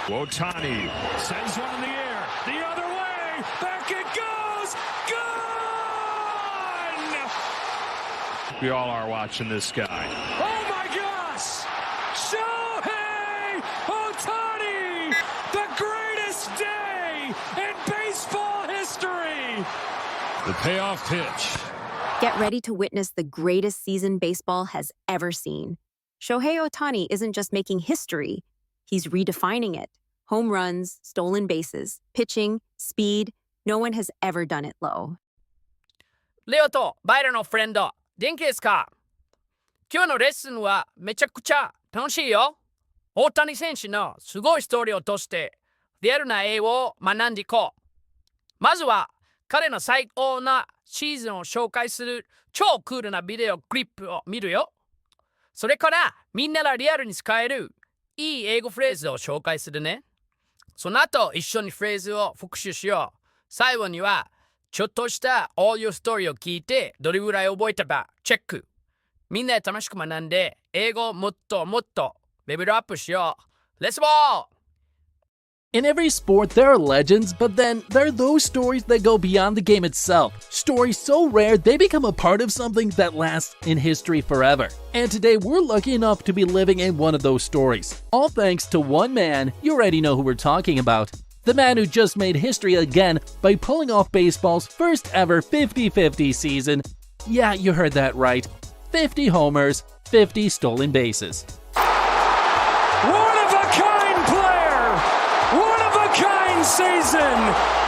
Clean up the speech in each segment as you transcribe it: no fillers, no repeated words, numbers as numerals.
Otani sends one in the air, the other way, back it goes, gone! We all are watching this guy. Oh my gosh! Shohei Otani! The greatest day in baseball history! The payoff pitch. Get ready to witness the greatest season baseball has ever seen. Shohei Otani isn't just making history, he's redefining it. Home runs, stolen bases, pitching, speed, no one has ever done it low. レオとバイラのフレンド、元気ですか？今日のレッスンはめちゃくちゃ楽しいよ。大谷選手のすごいストーリーを通してリアルな英語を学んでいこう。まずは彼の最高なシーズンを紹介する超クールなビデオクリップを見るよ。それからみんながリアルに使えるいい英語フレーズを紹介するね。その後一緒にフレーズを復習しよう。最後にはちょっとしたオーディオストーリーを聞いてどれぐらい覚えたかチェック。みんなで楽しく学んで英語をもっともっとレベルアップしよう。レッツボール! In every sport, there are legends, but then there are those stories that go beyond the game itself. Stories so rare, they become a part of something that lasts in history forever. And today, we're lucky enough to be living in one of those stories. All thanks to one man, you already know who we're talking about. The man who just made history again by pulling off baseball's first ever 50-50 season. Yeah, you heard that right. 50 homers, 50 stolen bases. Season,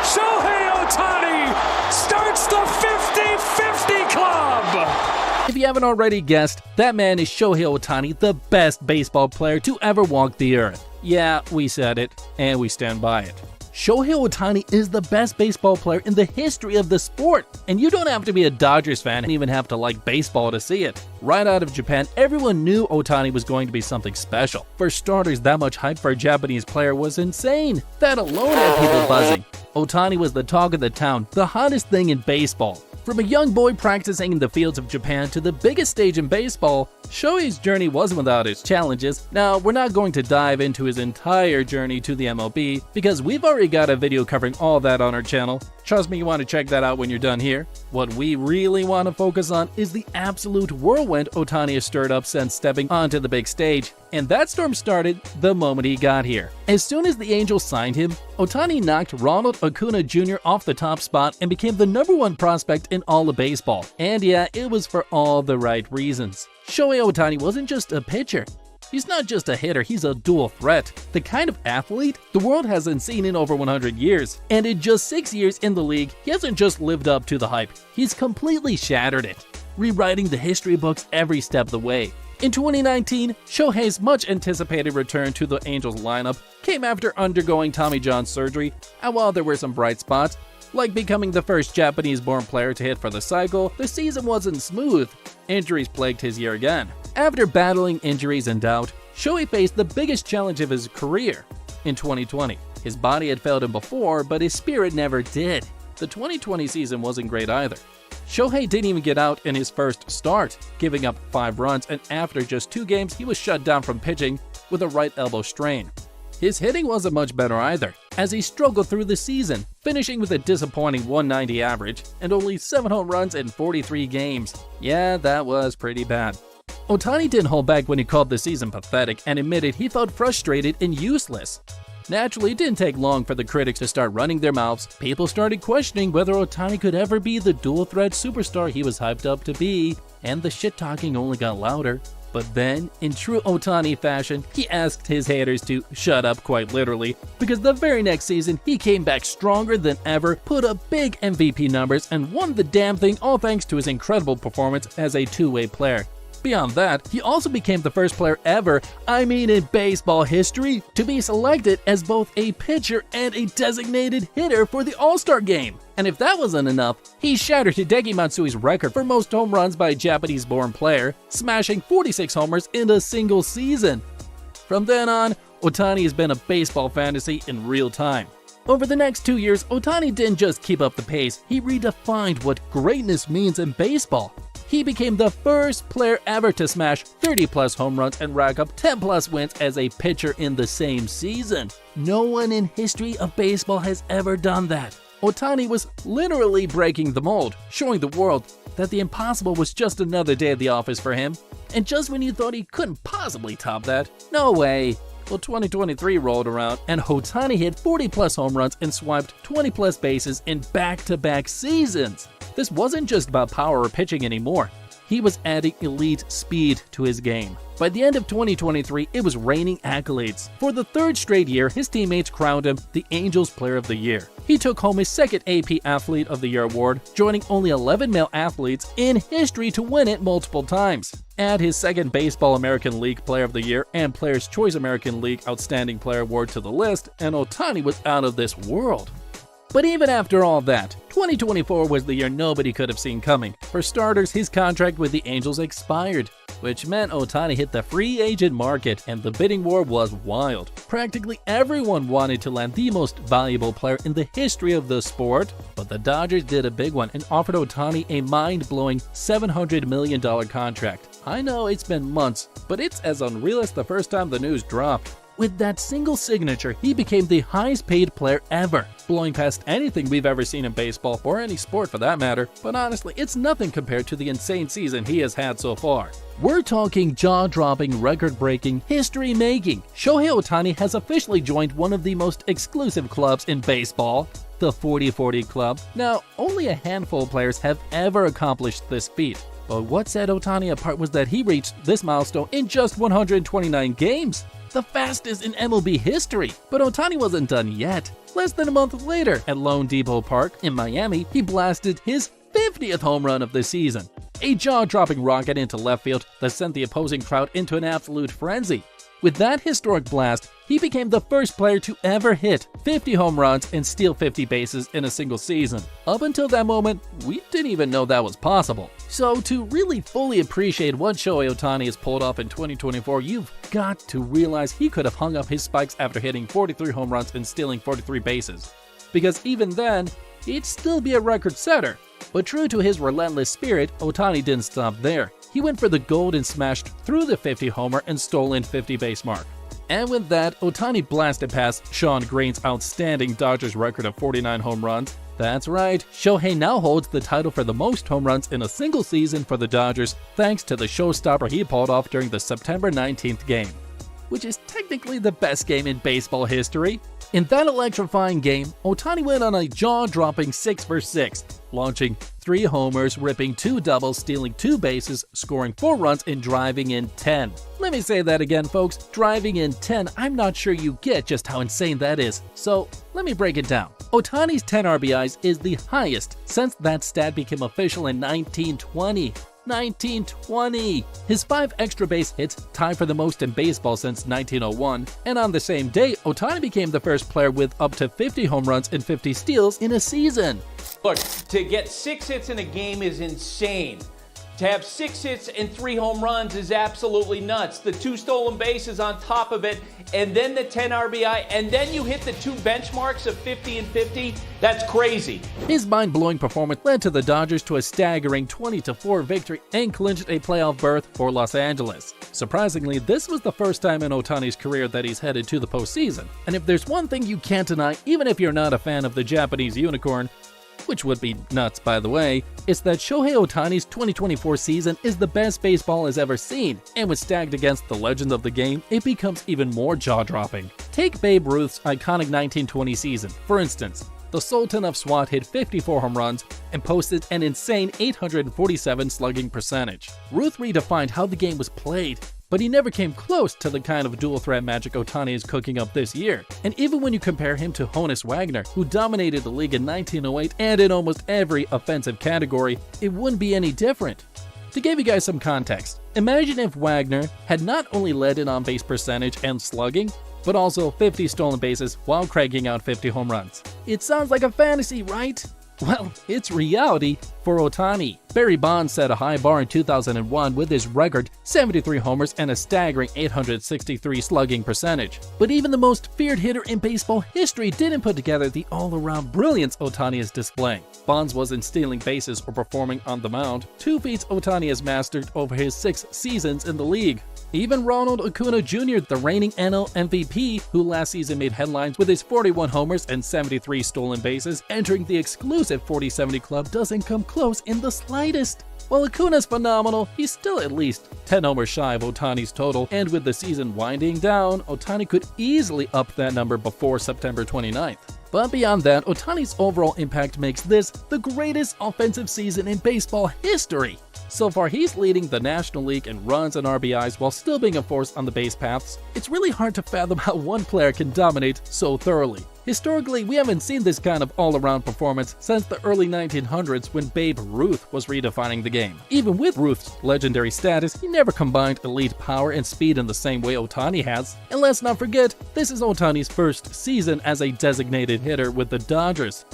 Shohei Otani starts the 50-50 club! If you haven't already guessed, that man is Shohei Otani, the best baseball player to ever walk the earth. Yeah, we said it, and we stand by it. Shohei Otani is the best baseball player in the history of the sport, and you don't have to be a Dodgers fan and even have to like baseball to see it. Right out of Japan, everyone knew Otani was going to be something special. For starters, that much hype for a Japanese player was insane. That alone had people buzzing. Otani was the talk of the town, the hottest thing in baseball. From a young boy practicing in the fields of Japan to the biggest stage in baseball, Shohei's journey wasn't without its challenges. Now, we're not going to dive into his entire journey to the MLB because we've already got a video covering all that on our channel. Trust me, you want to check that out when you're done here. What we really want to focus on is the absolute whirlwind Otani has stirred up since stepping onto the big stage. And that storm started the moment he got here. As soon as the Angels signed him, Otani knocked Ronald Acuna Jr. off the top spot and became the #1 prospect in all of baseball. And yeah, it was for all the right reasons. Shohei Otani wasn't just a pitcher. He's not just a hitter, he's a dual threat. The kind of athlete the world hasn't seen in over 100 years. And in just 6 years in the league, he hasn't just lived up to the hype, he's completely shattered it, rewriting the history books every step of the way. In 2019, Shohei's much-anticipated return to the Angels lineup came after undergoing Tommy John surgery, and while there were some bright spots, like becoming the first Japanese-born player to hit for the cycle, the season wasn't smooth. Injuries plagued his year again. After battling injuries and doubt, Shohei faced the biggest challenge of his career. In 2020, his body had failed him before, but his spirit never did. The 2020 season wasn't great either. Shohei didn't even get out in his first start, giving up 5 runs, and after just 2 games, he was shut down from pitching with a right elbow strain. His hitting wasn't much better either, as he struggled through the season, finishing with a disappointing 190 average and only 7 home runs in 43 games. Yeah, that was pretty bad. Otani didn't hold back when he called the season pathetic and admitted he felt frustrated and useless. Naturally, it didn't take long for the critics to start running their mouths. People started questioning whether Otani could ever be the dual-threat superstar he was hyped up to be, and the shit-talking only got louder. But then, in true Otani fashion, he asked his haters to shut up quite literally, because the very next season, he came back stronger than ever, put up big MVP numbers, and won the damn thing all thanks to his incredible performance as a two-way player. Beyond that, he also became the first player ever, in baseball history, to be selected as both a pitcher and a designated hitter for the All-Star Game. And if that wasn't enough, he shattered Hideki Matsui's record for most home runs by a Japanese-born player, smashing 46 homers in a single season. From then on, Otani has been a baseball fantasy in real time. Over the next 2 years, Otani didn't just keep up the pace, he redefined what greatness means in baseball. he became the first player ever to smash 30-plus home runs and rack up 10-plus wins as a pitcher in the same season. No one in history of baseball has ever done that. Ohtani was literally breaking the mold, showing the world that the impossible was just another day at the office for him. And just when you thought he couldn't possibly top that, no way. Well, 2023 rolled around and Ohtani hit 40-plus home runs and swiped 20-plus bases in back-to-back seasons. This wasn't just about power or pitching anymore. He was adding elite speed to his game. By the end of 2023, it was raining accolades. For the third straight year, his teammates crowned him the Angels Player of the Year. He took home his second AP Athlete of the Year award, joining only 11 male athletes in history to win it multiple times. Add his second Baseball American League Player of the Year and Players' Choice American League Outstanding Player award to the list, and Ohtani was out of this world. But even after all that, 2024 was the year nobody could have seen coming. For starters, his contract with the Angels expired, which meant Ohtani hit the free agent market and the bidding war was wild. Practically everyone wanted to land the most valuable player in the history of the sport, but the Dodgers did a big one and offered Ohtani a mind-blowing $700 million contract. I know it's been months, but it's as unreal as the first time the news dropped. With that single signature, he became the highest paid player ever, blowing past anything we've ever seen in baseball, or any sport for that matter, but honestly, it's nothing compared to the insane season he has had so far. We're talking jaw-dropping, record-breaking, history-making. Shohei Ohtani has officially joined one of the most exclusive clubs in baseball, the 40-40 Club. Now, only a handful of players have ever accomplished this feat. But what set Ohtani apart was that he reached this milestone in just 129 games. The fastest in MLB history. But Ohtani wasn't done yet. Less than a month later, at Lone Depot Park in Miami, he blasted his 50th home run of the season. A jaw-dropping rocket into left field that sent the opposing crowd into an absolute frenzy. With that historic blast, he became the first player to ever hit 50 home runs and steal 50 bases in a single season. Up until that moment, we didn't even know that was possible. So to really fully appreciate what Shohei Ohtani has pulled off in 2024, you've got to realize he could have hung up his spikes after hitting 43 home runs and stealing 43 bases. Because even then, he'd still be a record setter. But true to his relentless spirit, Ohtani didn't stop there. He went for the gold and smashed through the 50 homer and stolen 50 base mark. And with that, Ohtani blasted past Sean Green's outstanding Dodgers record of 49 home runs. That's right, Shohei now holds the title for the most home runs in a single season for the Dodgers, thanks to the showstopper he pulled off during the September 19th game, which is technically the best game in baseball history. In that electrifying game, Ohtani went on a jaw-dropping 6-for-6, launching 3 homers, ripping 2 doubles, stealing 2 bases, scoring 4 runs, and driving in 10. Let me say that again, folks. Driving in 10, I'm not sure you get just how insane that is. So let me break it down. Ohtani's 10 RBIs is the highest since that stat became official in 1920. 1920! His 5 extra base hits tie for the most in baseball since 1901, and on the same day, Ohtani became the first player with up to 50 home runs and 50 steals in a season. Look, to get 6 hits in a game is insane. To have 6 hits and 3 home runs is absolutely nuts. The 2 stolen bases on top of it, and then the 10 RBI, and then you hit the 2 benchmarks of 50 and 50. That's crazy. His mind-blowing performance led to the Dodgers to a staggering 20-4 victory and clinched a playoff berth for Los Angeles. Surprisingly, this was the first time in Ohtani's career that he's headed to the postseason. And if there's one thing you can't deny, even if you're not a fan of the Japanese unicorn, which would be nuts by the way, is that Shohei Ohtani's 2024 season is the best baseball has ever seen, and when stacked against the legend of the game, it becomes even more jaw-dropping. Take Babe Ruth's iconic 1920 season, for instance. The Sultan of SWAT hit 54 home runs and posted an insane 847 slugging percentage. Ruth redefined how the game was played, but he never came close to the kind of dual-threat magic Ohtani is cooking up this year. And even when you compare him to Honus Wagner, who dominated the league in 1908 and in almost every offensive category, it wouldn't be any different. To give you guys some context, imagine if Wagner had not only led in on-base percentage and slugging, but also 50 stolen bases while cranking out 50 home runs. It sounds like a fantasy, right? Well, it's reality for Ohtani. Barry Bonds set a high bar in 2001 with his record 73 homers and a staggering 863 slugging percentage. But even the most feared hitter in baseball history didn't put together the all-around brilliance Ohtani is displaying. Bonds wasn't stealing bases or performing on the mound, two feats Ohtani has mastered over his 6 seasons in the league. Even Ronald Acuna Jr., the reigning NL MVP, who last season made headlines with his 41 homers and 73 stolen bases, entering the exclusive 40-70 club, doesn't come close in the slightest. While Acuna's phenomenal, he's still at least 10 homers shy of Ohtani's total, and with the season winding down, Ohtani could easily up that number before September 29th. But beyond that, Ohtani's overall impact makes this the greatest offensive season in baseball history. So far, he's leading the National League in runs and RBIs while still being a force on the base paths. It's really hard to fathom how one player can dominate so thoroughly. Historically, we haven't seen this kind of all-around performance since the early 1900s when Babe Ruth was redefining the game. Even with Ruth's legendary status, he never combined elite power and speed in the same way Ohtani has. And let's not forget, this is Ohtani's first season as a designated hitter with the Dodgers.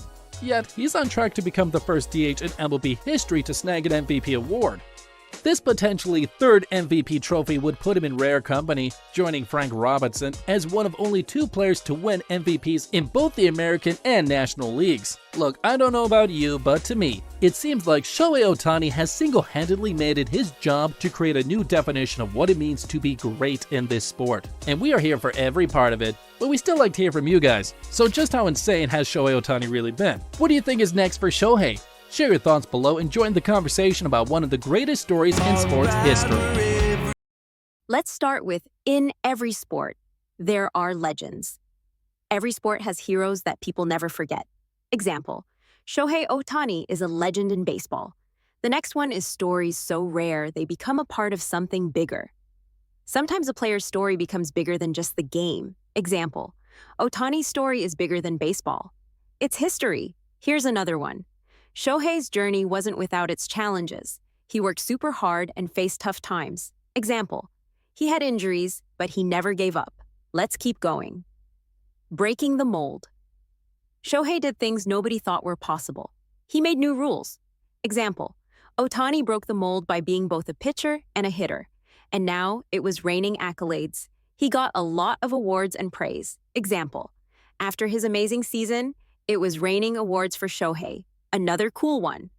Yet, he's on track to become the first DH in MLB history to snag an MVP award. This potentially third MVP trophy would put him in rare company, joining Frank Robinson as one of only 2 players to win MVPs in both the American and National Leagues. Look, I don't know about you, but to me, it seems like Shohei Ohtani has single-handedly made it his job to create a new definition of what it means to be great in this sport. And we are here for every part of it, but we still like to hear from you guys. So just how insane has Shohei Ohtani really been? What do you think is next for Shohei? Share your thoughts below and join the conversation about one of the greatest stories in sports history. Let's start with in every sport, there are legends. Every sport has heroes that people never forget. Example, Shohei Ohtani is a legend in baseball. The next one is stories so rare they become a part of something bigger. Sometimes a player's story becomes bigger than just the game. Example, Ohtani's story is bigger than baseball. It's history. Here's another one. Shohei's journey wasn't without its challenges. He worked super hard and faced tough times. Example, he had injuries, but he never gave up. Let's keep going. Breaking the mold. Shohei did things nobody thought were possible. He made new rules. Example, Ohtani broke the mold by being both a pitcher and a hitter. And now it was raining accolades. He got a lot of awards and praise. Example, after his amazing season, it was raining awards for Shohei. Another cool one.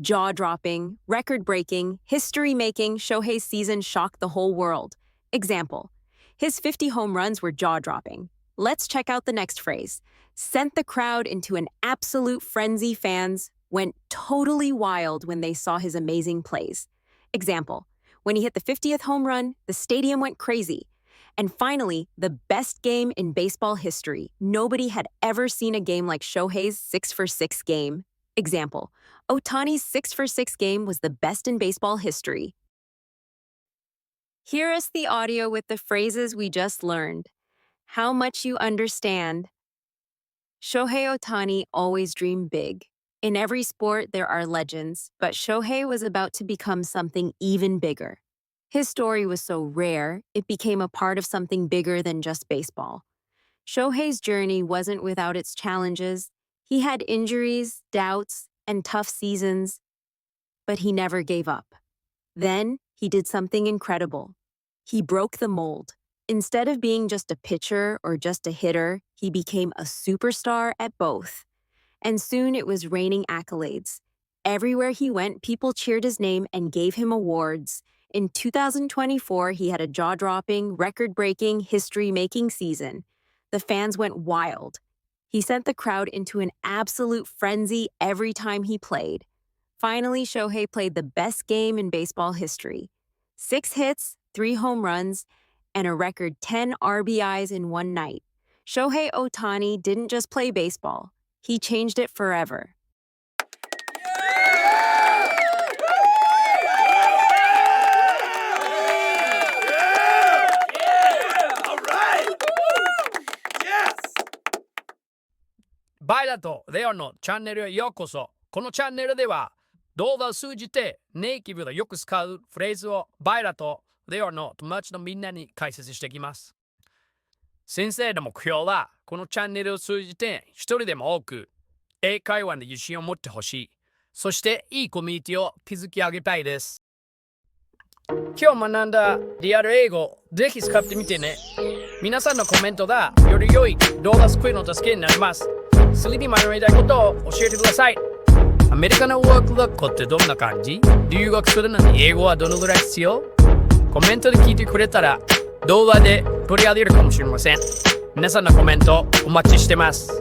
Jaw-dropping, record-breaking, history-making Shohei's season shocked the whole world. Example, his 50 home runs were jaw-dropping. Let's check out the next phrase. Sent the crowd into an absolute frenzy. Fans went totally wild when they saw his amazing plays. Example, when he hit the 50th home run, the stadium went crazy. And finally, the best game in baseball history. Nobody had ever seen a game like Shohei's 6-for-6 game. Example, Ohtani's 6-for-6 game was the best in baseball history. Hear us the audio with the phrases we just learned. How much you understand. Shohei Ohtani always dreamed big. In every sport, there are legends, but Shohei was about to become something even bigger. His story was so rare, it became a part of something bigger than just baseball. Shohei's journey wasn't without its challenges. He had injuries, doubts, and tough seasons, but he never gave up. Then, he did something incredible. He broke the mold. Instead of being just a pitcher or just a hitter, he became a superstar at both. And soon it was raining accolades. Everywhere he went, people cheered his name and gave him awards. In 2024, he had a jaw-dropping, record-breaking, history-making season. The fans went wild. He sent the crowd into an absolute frenzy every time he played. Finally, Shohei played the best game in baseball history. 6 hits, 3 home runs, and a record 10 RBIs in one night. Shohei Ohtani didn't just play baseball. He changed it forever.バイラとレオのチャンネルへようこそ。このチャンネルでは動画を通じてネイティブでよく使うフレーズをバイラとレオの友達のみんなに解説していきます。先生の目標はこのチャンネルを通じて一人でも多く英会話に自信を持ってほしい。そしていいコミュニティを築き上げたいです。今日学んだリアル英語、ぜひ使ってみてね。皆さんのコメントがより良い動画作りの助けになります。次に学びたいことを教えてください。アメリカのワーク学校ってどんな感じ？留学するのに英語はどのぐらい必要？コメントで聞いてくれたら動画で取り上げるかもしれません。皆さんのコメントお待ちしてます。